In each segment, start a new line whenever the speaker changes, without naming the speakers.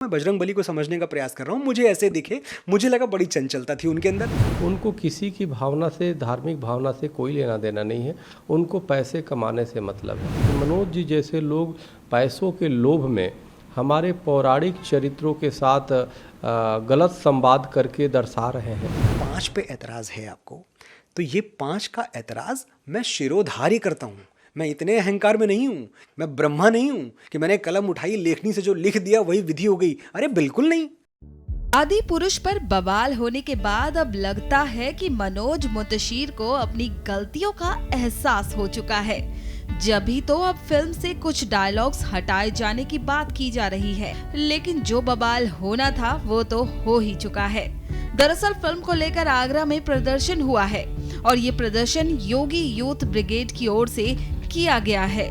मैं बजरंगबली को समझने का प्रयास कर रहा हूँ। मुझे ऐसे दिखे, मुझे लगा बड़ी चंचलता थी उनके अंदर।
उनको किसी की भावना से, धार्मिक भावना से कोई लेना देना नहीं है। उनको पैसे कमाने से मतलब है। मनोज जी जैसे लोग पैसों के लोभ में हमारे पौराणिक चरित्रों के साथ गलत संवाद करके दर्शा रहे हैं।
5 पे ऐतराज़ है आपको, तो ये 5 का ऐतराज़ मैं शिरोधार्य करता हूँ। मैं इतने अहंकार में नहीं हूँ, मैं ब्रह्मा नहीं हूँ कि मैंने कलम उठाई, लेखनी से जो लिख दिया वही विधि हो गई। अरे बिल्कुल नहीं।
आदि पुरुष पर बवाल होने के बाद अब लगता है कि मनोज मुंतशिर को अपनी गलतियों का एहसास हो चुका है। जब भी तो अब फिल्म से कुछ डायलॉग्स हटाए जाने की बात की जा रही है, लेकिन जो बवाल होना था वो तो हो ही चुका है। दरअसल फिल्म को लेकर आगरा में प्रदर्शन हुआ है और ये प्रदर्शन योगी यूथ ब्रिगेड की ओर से किया गया है।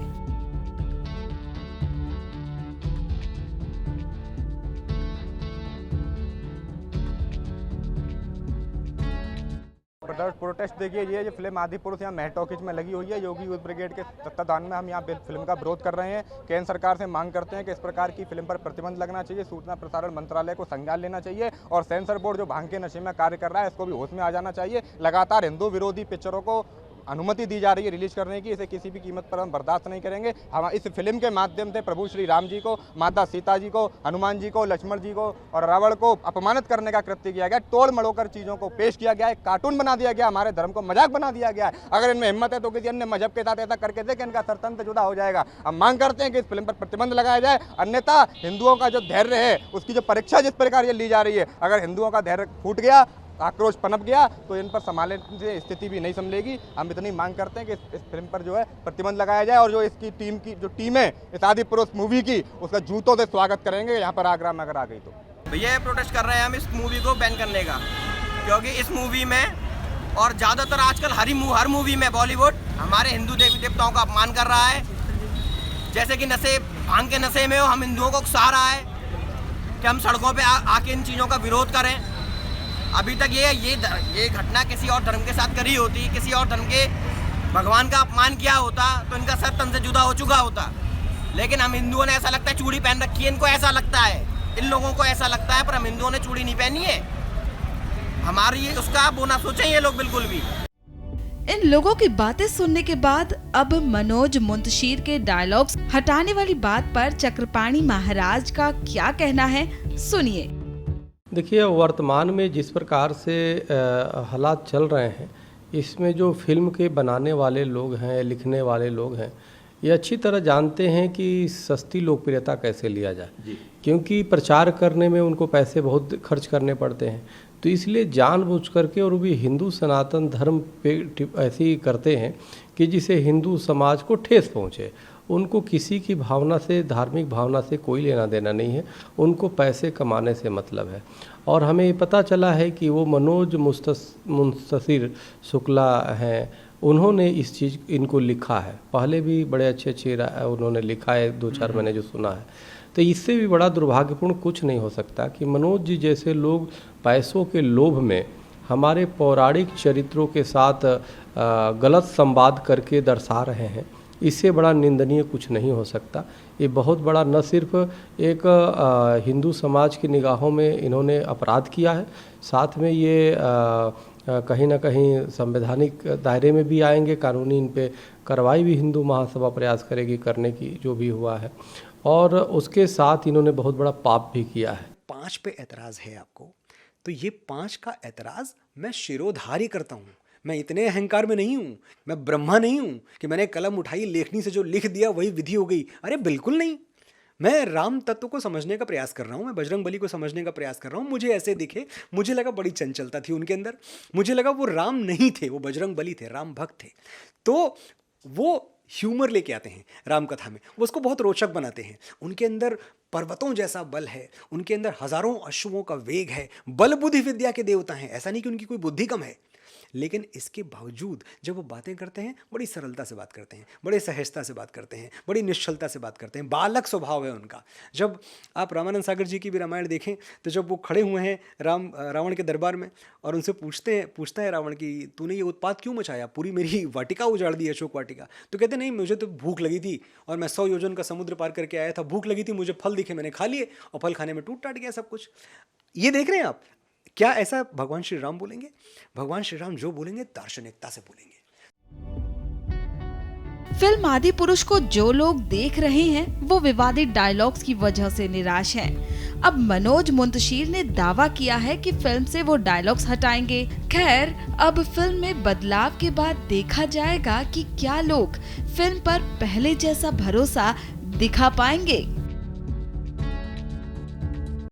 प्रोटेस्ट देखिए, ये जो फिल्म आदि पुरुष यहाँ मेहर टॉकीज में लगी हुई है। योगी यूथ ब्रिगेड के तत्वाधान में हम यहाँ फिल्म का विरोध कर रहे हैं। केंद्र सरकार से मांग करते हैं कि इस प्रकार की फिल्म पर प्रतिबंध लगना चाहिए। सूचना प्रसारण मंत्रालय को संज्ञान लेना चाहिए और सेंसर बोर्ड जो भांग के नशे में कार्य कर रहा है इसको भी होश में आ जाना चाहिए। लगातार हिंदू विरोधी पिक्चरों को अनुमति दी जा रही है रिलीज करने की, इसे किसी भी कीमत पर हम बर्दाश्त नहीं करेंगे। हम इस फिल्म के माध्यम से प्रभु श्री राम जी को, माता सीता जी को, हनुमान जी को, लक्ष्मण जी को और रावण को अपमानित करने का कृत्य किया गया। तोड़ मड़ोकर चीज़ों को पेश किया गया है, कार्टून बना दिया गया, हमारे धर्म को मजाक बना दिया गया है। अगर इनमें हिम्मत है तो किसी अन्य मजहब के साथ ऐसा करके देखें, इनका सरतंत्र जुदा हो जाएगा। हम मांग करते हैं कि इस फिल्म पर प्रतिबंध लगाया जाए, अन्यथा हिंदुओं का जो धैर्य है उसकी जो परीक्षा जिस प्रकार ये ली जा रही है, अगर हिंदुओं का धैर्य फूट गया, आक्रोश पनप गया तो इन पर संभालने से स्थिति भी नहीं संभलेगी। हम इतनी मांग करते हैं कि इस फिल्म पर जो है प्रतिबंध लगाया जाए और जो इसकी टीम है इस आदि पुरुष मूवी की, उसका जूतों से स्वागत करेंगे यहाँ पर आगरा में अगर आ गई तो।
भैया ये प्रोटेस्ट कर रहे हैं हम इस मूवी को बैन करने का, क्योंकि इस मूवी में और ज़्यादातर आजकल हर मूवी में बॉलीवुड हमारे हिंदू देवी देवताओं का अपमान कर रहा है। जैसे कि नशे, भांग के नशे में हम हिंदुओं को उकसा रहा है कि हम सड़कों पर आके इन चीज़ों का विरोध करें। अभी तक ये घटना किसी और धर्म के साथ करी होती, किसी और धर्म के भगवान का अपमान किया होता तो इनका सर तन से जुदा हो चुका होता। लेकिन हम हिंदुओं ने, ऐसा लगता है चूड़ी पहन रखी है, इनको ऐसा लगता है, इन लोगों को ऐसा लगता है, पर हम हिंदुओं ने चूड़ी नहीं पहनी है। हमारी उसका वो ना सोचें ये लोग बिल्कुल भी।
इन लोगों की बातें सुनने के बाद अब मनोज मुंतशिर के डायलॉग्स हटाने वाली बात पर चक्रपाणी महाराज का क्या कहना है, सुनिए।
देखिए, वर्तमान में जिस प्रकार से हालात चल रहे हैं, इसमें जो फिल्म के बनाने वाले लोग हैं, लिखने वाले लोग हैं, ये अच्छी तरह जानते हैं कि सस्ती लोकप्रियता कैसे लिया जाए, क्योंकि प्रचार करने में उनको पैसे बहुत खर्च करने पड़ते हैं। तो इसलिए जानबूझ करके और भी हिंदू सनातन धर्म पे ऐसे ही करते हैं कि जिसे हिंदू समाज को ठेस पहुँचे। उनको किसी की भावना से, धार्मिक भावना से कोई लेना देना नहीं है। उनको पैसे कमाने से मतलब है। और हमें ये पता चला है कि वो मनोज मुंतशिर शुक्ला हैं, उन्होंने इस चीज़ इनको लिखा है। पहले भी बड़े अच्छे उन्होंने लिखा है, 2-4 मैंने जो सुना है। तो इससे भी बड़ा दुर्भाग्यपूर्ण कुछ नहीं हो सकता कि मनोज जी जैसे लोग पैसों के लोभ में हमारे पौराणिक चरित्रों के साथ गलत संवाद करके दर्शा रहे हैं। इससे बड़ा निंदनीय कुछ नहीं हो सकता। ये बहुत बड़ा न सिर्फ एक हिंदू समाज की निगाहों में इन्होंने अपराध किया है, साथ में ये कहीं ना कहीं संवैधानिक दायरे में भी आएंगे। कानूनी इन पे कार्रवाई भी हिंदू महासभा प्रयास करेगी करने की, जो भी हुआ है। और उसके साथ इन्होंने बहुत बड़ा पाप भी किया है।
5 पे ऐतराज़ है आपको, तो ये 5 का ऐतराज़ मैं शिरोधार्य करता हूँ। मैं इतने अहंकार में नहीं हूँ, मैं ब्रह्मा नहीं हूँ कि मैंने कलम उठाई, लेखनी से जो लिख दिया वही विधि हो गई। अरे बिल्कुल नहीं। मैं राम तत्व को समझने का प्रयास कर रहा हूँ, मैं बजरंगबली को समझने का प्रयास कर रहा हूँ। मुझे ऐसे दिखे, मुझे लगा बड़ी चंचलता थी उनके अंदर। मुझे लगा वो राम नहीं थे, वो बजरंगबली थे, राम भक्त थे। तो वो ह्यूमर लेके आते हैं राम कथा में, वो उसको बहुत रोचक बनाते हैं। उनके अंदर पर्वतों जैसा बल है, उनके अंदर हजारों अश्वों का वेग है। बल बुद्धि विद्या के देवता हैं, ऐसा नहीं कि उनकी कोई बुद्धि कम है। लेकिन इसके बावजूद जब वो बातें करते हैं बड़ी सरलता से बात करते हैं, बड़े सहजता से बात करते हैं, बड़ी निश्चलता से बात करते हैं, बालक स्वभाव है उनका। जब आप रामानंद सागर जी की भी रामायण देखें तो जब वो खड़े हुए हैं रावण के दरबार में और उनसे पूछता है रावण कि तूने ये उत्पात क्यों मचाया, पूरी मेरी वाटिका उजाड़ दी, अशोक वाटिका। तो कहते नहीं, मुझे तो भूख लगी थी और मैं 100 योजन का समुद्र पार करके आया था, भूख लगी थी, मुझे फल दिखे, मैंने खा लिए और फल खाने में टूट टाट गया सब कुछ। ये देख रहे हैं आप, क्या ऐसा भगवान श्री राम बोलेंगे? भगवान श्री राम जो बोलेंगे दार्शनिकता से बोलेंगे।
फिल्म आदि पुरुष को जो लोग देख रहे हैं वो विवादित डायलॉग्स की वजह से निराश हैं। अब मनोज मुंतशिर ने दावा किया है कि फिल्म से वो डायलॉग्स हटाएंगे। खैर, अब फिल्म में बदलाव के बाद देखा जाएगा कि क्या लोग फिल्म पर पहले जैसा भरोसा दिखा पाएंगे।